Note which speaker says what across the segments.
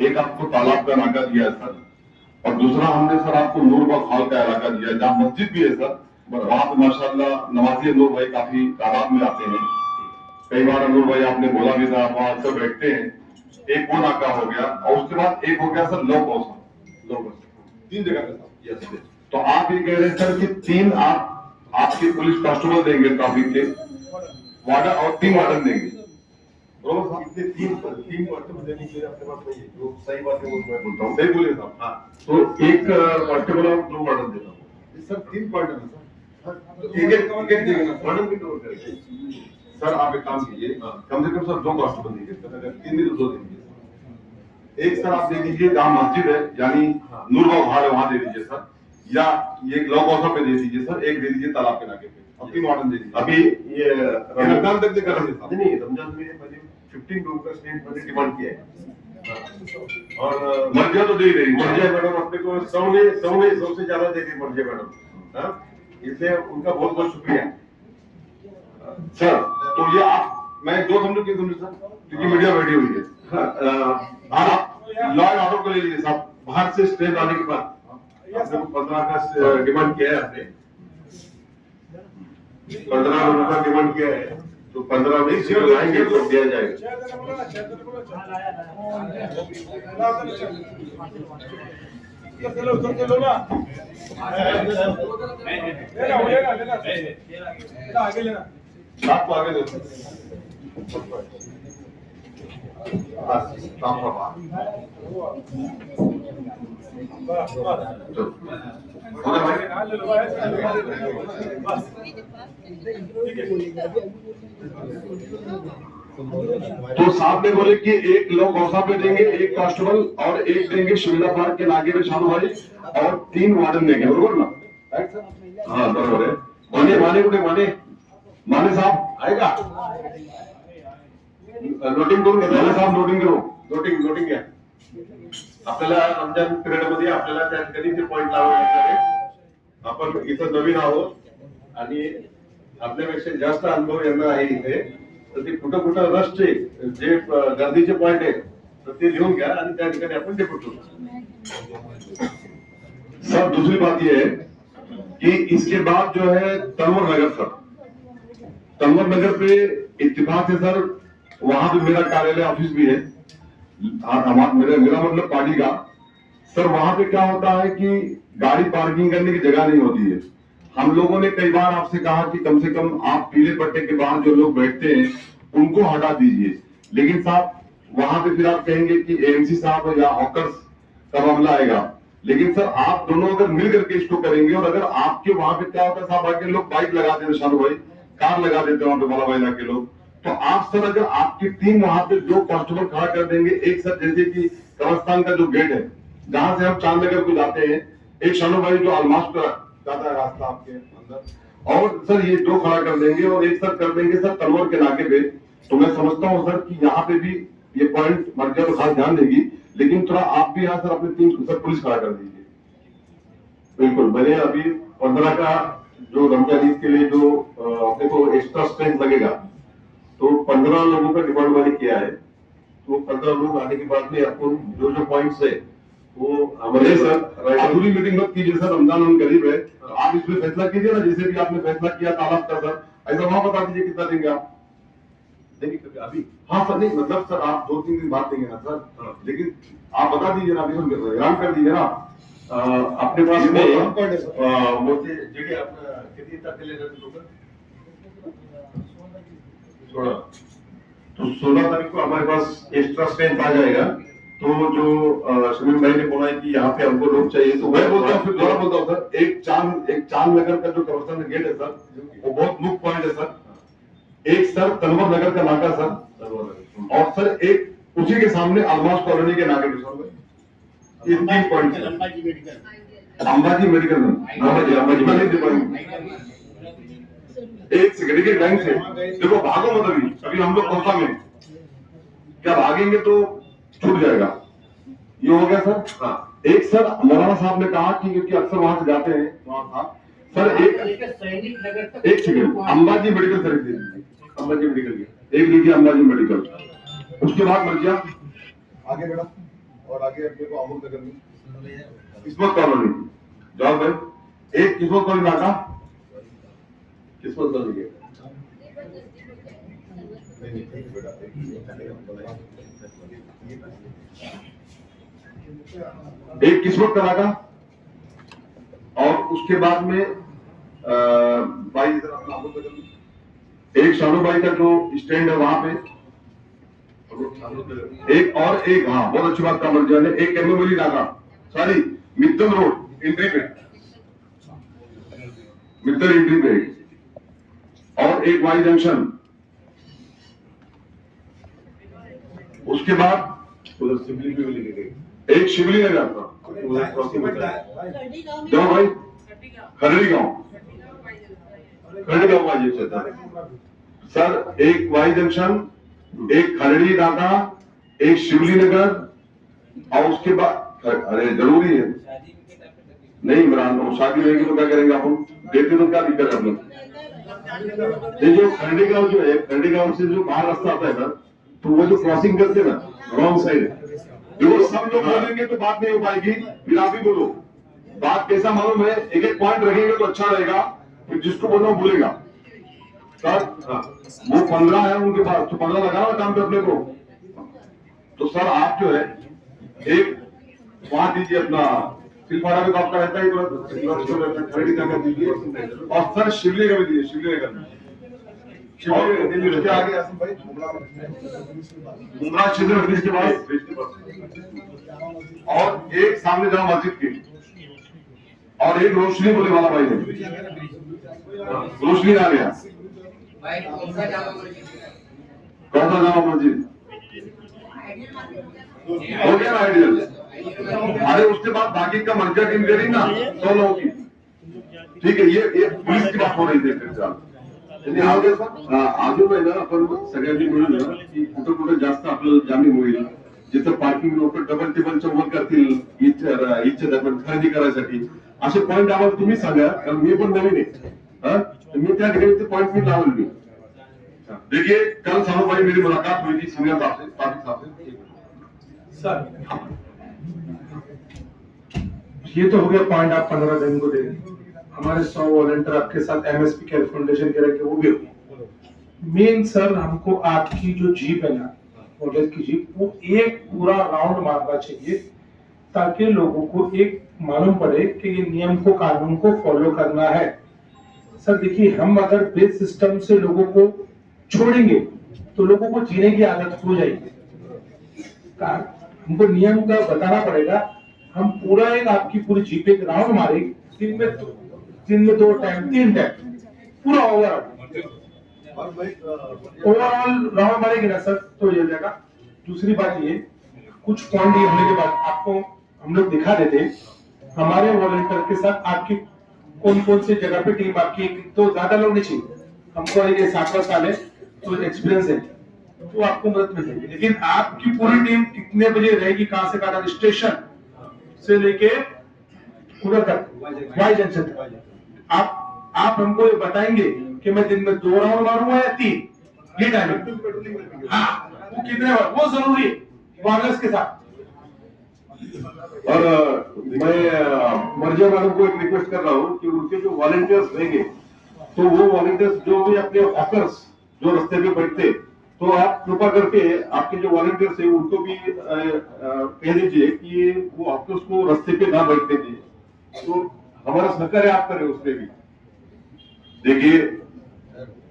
Speaker 1: एक आपको तालाब का नाका दिया है सर, और दूसरा हमने सर आपको नूरबाग हॉल का इलाका दिया है जहाँ मस्जिद भी है सर। वहां पे माशाल्लाह नमाजी नूर भाई काफी तादाद में आते हैं। कई बार नूर भाई आपने बोला भी था, वहां अक्सर बैठते हैं। एक वो नाका हो गया, और उसके बाद एक हो गया सर लो कौसा, 3 जगह पे यस। तो आप ये कह रहे हैं सर कि 3 आपके पुलिस कांस्टेबल देंगे ट्रैफिक के वार्डन, और 3 वार्डन देंगे।
Speaker 2: इतने 3 कांस्टेबल देने के लिए आपके पास नहीं है, जो सही बात है वो मैं बोलता हूँ।
Speaker 1: सही बोले साहब। हाँ, तो एक कांस्टेबल और 2 वार्डन देता हूँ
Speaker 2: सर। 3 वार्डन है सर, एक देंगे ना, वार्डन भी कवर करेंगे।
Speaker 1: सर आप एक काम कीजिए, कम से कम सर 2 कांस्टेबल दीजिए सर, अगर 3 दिन तो 2 दीजिए। एक सर आप दे दीजिए जहाँ मस्जिद है, यानी नूरबाग हॉल है, वहां दे दीजिए सर, या ये लॉ कौसा पे दे दीजिए सर, एक दे दीजिए तालाब के नाके पे, और 3 वार्डन दे दीजिए।
Speaker 2: अभी ये
Speaker 1: रमजान तक कर दीजिए।
Speaker 2: नहीं, रमजान में मैंने 15 लोगों का स्टेट मैंने डिमांड किया है, और
Speaker 1: मर्जिया तो दे ही रही
Speaker 2: मर्जिया मैडम अपने को 100 से ज्यादा दे दी मर्जिया मैडम। इसलिए उनका बहुत बहुत शुक्रिया
Speaker 1: सर। तो ये आप, मैं 2 समझू क्यों समझू सर, क्योंकि मीडिया बैठी हुई है। आप लॉ एंड ऑर्डर को ले लीजिए साहब।
Speaker 2: बाहर से स्टे आने के बाद आपने को 15 का डिमांड किया है, आपने 15 लोगों का डिमांड किया है, तो 15 में से लाएंगे तो दिया जाएगा।
Speaker 1: आपको आगे दो तो साहब ने बोले कि एक लोग गौसा पे देंगे, एक कांस्टेबल, और एक देंगे शिमला पार्क के नाके पे शानू भाई, और 3 वार्डन देंगे, बरोबर ना? हाँ बरोबर है। माने साहब आएगा, नोटिंग करून घेतलं साहेब, नोटिंग घ्या। आपल्याला रमजान पिरियड मध्ये आपल्याला त्या ठिकाणी ते पॉइंट लावावे लागणार. आपण इथं नवीन आहोत आणि आपल्यापेक्षा जास्त अनुभव यांना आहे इथे, तर ते कुठं कुठं रशचे जे गर्दीचे पॉइंट आहेत तर ते लिहून घ्या आणि त्या ठिकाणी आपण डेप्यूट करू. सर दूसरी बात ये है कि इसके बाद जो है तनवर नगर सर, तनवर नगर पे इत्तेफाक से सर वहां पे मेरा कार्यालय ऑफिस भी है, मेरा मतलब पार्टी का सर। वहां पे क्या होता है कि गाड़ी पार्किंग करने की जगह नहीं होती है। हम लोगों ने कई बार आपसे कहा कि कम से कम आप पीले पट्टे के बाहर जो लोग बैठते हैं उनको हटा दीजिए, लेकिन साहब वहां पे फिर आप कहेंगे कि एएमसी साहब या हॉकर्स का मामला आएगा। लेकिन सर आप दोनों अगर मिल करके इसको करेंगे, और अगर आपके वहां पे क्या होता है साहब, आके लोग बाइक लगा देते शानू भाई, कार लगा देते वहां पे बड़ा महिला के लोग, तो आप सर अगर आपकी टीम वहां पे 2 कांस्टेबल खड़ा कर देंगे, एक सर जैसे कि कब्रस्तान का जो गेट है जहां से हम चांदनगर को जाते हैं, एक शानू भाई जो अलमास पर जाता है रास्ता आपके अंदर, और सर ये 2 खड़ा कर देंगे, और एक सर कर देंगे सर तलवर के नाके पे। तो मैं समझता हूँ सर कि यहाँ पे भी ये पॉइंट मर्जिया तो खास ध्यान देगी, लेकिन थोड़ा आप भी यहाँ सर अपनी टीम सर पुलिस खड़ा कर दीजिए।
Speaker 2: बिल्कुल, मैंने अभी 15 का जो रमजान ईद के लिए जो अपने को एक्स्ट्रा स्ट्रेंथ लगेगा, तो 15 लोगों का डिमांड मैंने किया है। तो 15 लोग आने के बाद में अपन जो जो पॉइंट्स है वो हमारे
Speaker 1: सर अधूरी मीटिंग मत कीजिए सर, रमजान उन करीब है, तो आप इसमें फैसला कीजिए ना, जैसे भी आपने फैसला किया तालाब का सर, ऐसा वहां बता दीजिए कितना देंगे आप।
Speaker 2: देखिए अभी
Speaker 1: हाँ सर, नहीं मतलब सर आप 2-3 दिन बाद देंगे ना सर, लेकिन आप बता दीजिए ना, अभी ऐलान कर दीजिए ना अपने पास में
Speaker 2: मोठे जेडी आपला किती तारखेला लोक 16, तो 16 तारीख को हमारे पास एक्स्ट्रा स्ट्रेंथ आ जाएगा। तो जो सुनील भाई ने बोला है कि यहाँ पे हमको लोग चाहिए, तो
Speaker 1: मैं बोलता हूँ, फिर दोबारा बोलता हूँ सर, एक चांद नगर का जो कब्रस्तान गेट है सर, वो बहुत मुख्य पॉइंट है सर। एक सर तनवर नगर का नाका सर, और सर एक उसी के सामने अलमास कॉलोनी के नाके पे सर, ये 3 पॉइंट है। अंबाजी मेडिकल एक सेकंड के लाइन से देखो, भागो मत अभी हम लोग कोसा में क्या भागेंगे तो छूट जाएगा। ये हो गया सर। हाँ, एक सर मौलाना साहब ने कहा कि क्योंकि अक्सर वहां से जाते हैं वहां था सर, एक सेकंड अंबाजी मेडिकल सर दीजिए, अंबाजी मेडिकल एक लीजिए, अंबाजी मेडिकल। उसके बाद मर्जिया आगे बेटा और आगे अपने को अमूल नगर में किस्मत कॉलोनी, जॉब भाई एक किस्मत कॉलोनी नाका, किस्मत कॉलोनी एक किस्मत का नाका, और उसके बाद में भाई इधर अपना अमूल नगर में एक शानू भाई का जो स्टैंड है वहां पे एक, और एक, हाँ बहुत अच्छी बात का मर्जी ने एक एमओली नाका, सॉरी मित्तल रोड एंट्री पे, मित्तल एंट्री पे, और एक वाई जंक्शन, उसके बाद उधर शिवली भी लेके गए, एक शिवली नगर था उधर क्रॉसिंग होता है, जो भाई खरड़ी गांव, खरड़ी गांव वाई जंक्शन था सर, एक वाई जंक्शन, एक खरड़ी नाका, एक शिवली नगर, और उसके बाद अरे जरूरी है नहीं इमरान, वो शादी रहेगी तो क्या करेंगे अपन, देते तो क्या दिक्कत है अपने, ये जो खरड़ी गांव जो है, खरड़ी गांव से जो बाहर रास्ता आता है ना, तो वो जो क्रॉसिंग करते हैं ना रॉन्ग साइड, देखो सब लोग बोलेंगे तो बात नहीं हो पाएगी, फिर आप ही बोलो बात कैसा मालूम है, एक एक पॉइंट रखेंगे तो अच्छा रहेगा, फिर जिसको बोलना भूलेगा सर। वो 15 है उनके पास, तो 15 लगा हुआ काम पे अपने को, तो सर आप जो है एक वहां दीजिए अपना सिलफाड़ा में, तो आपका रहता है खरीदी का दीजिए, और सर शिवली का भी दीजिए, शिवली नगर में उसके आगे भाई मुमरा क्षेत्र ब्रिज के बाद, और एक सामने जाओ मस्जिद की, और एक रोशनी बोले वाला भाई ने, रोशनी आ गया, कौन सा जामा मस्जिद हो गया ना आइडियल, अरे उसके बाद बाकी का मर्जा टीम करी ना 100 लोगों की, ठीक है, ये पुलिस की बात हो रही थी फिर अजून आहे ना आपण सगळ्यांनी मिळून ना की कुठं कुठं जास्त आपल्याला जामीन होईल, जिथं पार्किंग लोक डबल टेबलच्या वर करतील इच्छा दरम्यान खरेदी करायसाठी, असे पॉइंट आम्हाला तुम्ही सांगा, कारण मी पण नवीन आहे, मी त्या ठिकाणी ते पॉइंट मी लावल मी। देखिए कल साहब भाई मेरी मुलाकात हुई थी सीनियर साहब से, पाटिल साहब से,
Speaker 3: सर ये तो हो गया पॉइंट, आप 15 दिन को देंगे, हमारे 100 वॉलंटियर आपके साथ एमएसपी केयर फाउंडेशन के रखे वो भी होगी। मेन सर हमको आपकी जो जीप है ना, पुलिस की जीप, वो एक पूरा राउंड मारना चाहिए ताकि लोगों को एक मालूम पड़े कि ये नियम को कानून को फॉलो करना है। सर देखिए, हम अगर बेस सिस्टम से लोगों को छोड़ेंगे तो लोगों को जीने की आदत हो जाएगी, हमको नियम का बताना पड़ेगा। हम पूरा एक आपकी पूरी जीप एक राउंड मारेंगे, दिन में 2 टाइम 3 टाइम पूरा ओवरऑल राउंड मारेंगे ना सर, तो ये जाएगा। दूसरी बात ये, कुछ पॉइंट ये होने के बाद आपको हम लोग दिखा देते हमारे वॉलंटियर के साथ आपकी कौन कौन सी जगह पे टीम आपकी, तो ज्यादा लोग नहीं चाहिए हमको, ये 7 साल है तो एक्सपीरियंस है, तो आपको मदद मिलेगी। लेकिन आपकी पूरी टीम कितने बजे रहेगी, कहां से कहां, स्टेशन से लेके उधर तक वाई जंक्शन तक, आप हमको ये बताएंगे कि मैं दिन में 2 राउंड मारूंगा या 3, ये टाइमिंग, हाँ वो कितने बार, वो जरूरी है वायरलेस के साथ।
Speaker 1: और मैं मर्जिया मैडम को एक रिक्वेस्ट कर रहा हूँ कि उनके जो वॉलंटियर्स रहेंगे, तो वो वॉलंटियर्स जो भी अपने हॉकर्स जो रास्ते पे बैठते, तो आप कृपा करके आपके जो वॉलंटियर्स है उनको भी कह दीजिए कि वो हॉकर्स को रास्ते पे ना बैठने दीजिए, तो हमारा सहकार्य आप करें उसमें भी। देखिए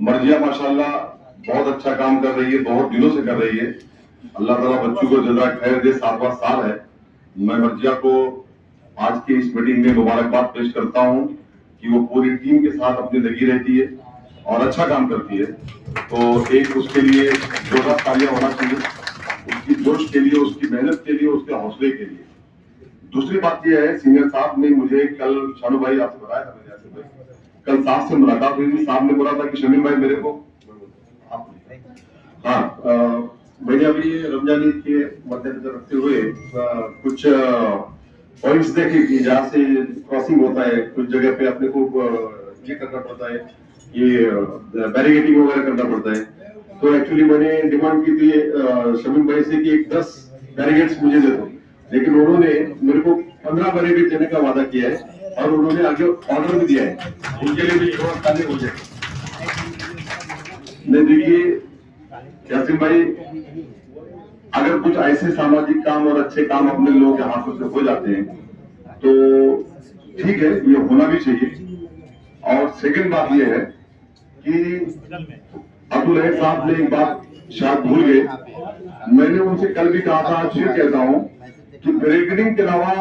Speaker 1: मर्जिया माशाल्लाह बहुत अच्छा काम कर रही है, बहुत दिनों से कर रही है, अल्लाह ताला बच्चों को जज़ा खैर दे, 7वां साल है। मैं मर्जिया को आज की इस मीटिंग में मुबारकबाद पेश करता हूं कि वो पूरी टीम के साथ अपनी लगी रहती है और अच्छा काम करती है, तो एक उसके लिए जोरदार तालियां होना चाहिए, उसकी जोश के लिए, उसकी मेहनत के लिए, उसके हौसले के लिए। दूसरी बात यह है, सीनियर साहब ने मुझे कल, शानू भाई आपसे बताया था, कल साहब से मुलाकात हुई थी, साहब ने बोला था कि शमीम भाई मेरे को, हाँ मैंने अभी रमजान ईद के मद्देनजर रखते हुए कुछ पॉइंट्स देखे कि जहाँ से क्रॉसिंग होता है, कुछ जगह पे अपने को ये करना पड़ता है, ये बैरिकेडिंग वगैरह करना पड़ता है, तो एक्चुअली मैंने डिमांड की थी शमीम भाई से कि 10 बैरिकेड्स मुझे दे दो,
Speaker 2: लेकिन उन्होंने मेरे को 15 बैरिकेड देने का वादा किया है और उन्होंने आगे ऑर्डर भी दिया है, उनके लिए भी थोड़ा खाली हो जाए। नहीं देखिए यासीन भाई, अगर कुछ ऐसे सामाजिक काम और अच्छे काम अपने लोगों के हाथों से हो जाते हैं तो ठीक है, ये होना भी चाहिए। और सेकंड बात ये है कि अब्दुल रहीम साहब ने एक बात शायद भूल गए, मैंने उनसे कल भी कहा था, आज फिर कहता हूं कि बैरिकेडिंग के अलावा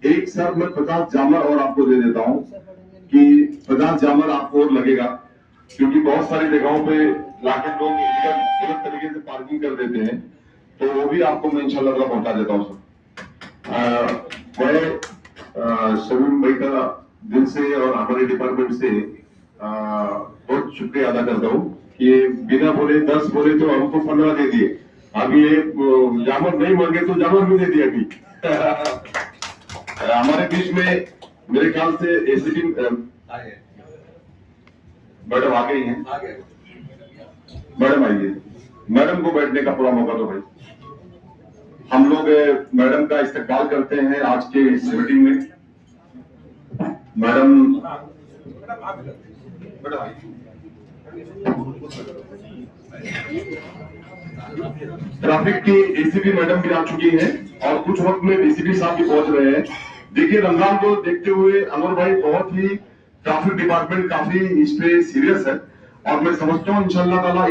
Speaker 2: एक सर मैं 50 जामर और आपको दे देता हूं कि 50 जामर आपको और लगेगा, क्योंकि बहुत सारी जगहों पे लाके लोग गलत तरीके से पार्किंग कर देते हैं, तो वो भी आपको मैं इंशाल्लाह पहुंचा देता हूं सर। मैं शमीम भाई का दिल से और हमारे डिपार्टमेंट से बहुत शुक्रिया अदा करता हूँ कि बिना बोले 10 बोले तो हमको 15 दे दिए, अभी ये जामर नहीं मांगे तो जामर भी दे दिया अभी। हमारे बीच में मेरे ख्याल से एसीपी मैडम आ गई हैं, मैडम आइए, मैडम को बैठने का पूरा मौका दो भाई। हम लोग मैडम का इस्तेमाल करते हैं आज के इस मीटिंग में। मैडम ट्रैफिक की एसीपी मैडम भी आ चुकी हैं और कुछ वक्त में डीसीपी साहब भी पहुंच रहे हैं। देखिए रमजान को देखते हुए अमर भाई बहुत ही ट्रैफिक डिपार्टमेंट काफी इस पे सीरियस है और मैं समझता हूँ इंशाल्लाह ताला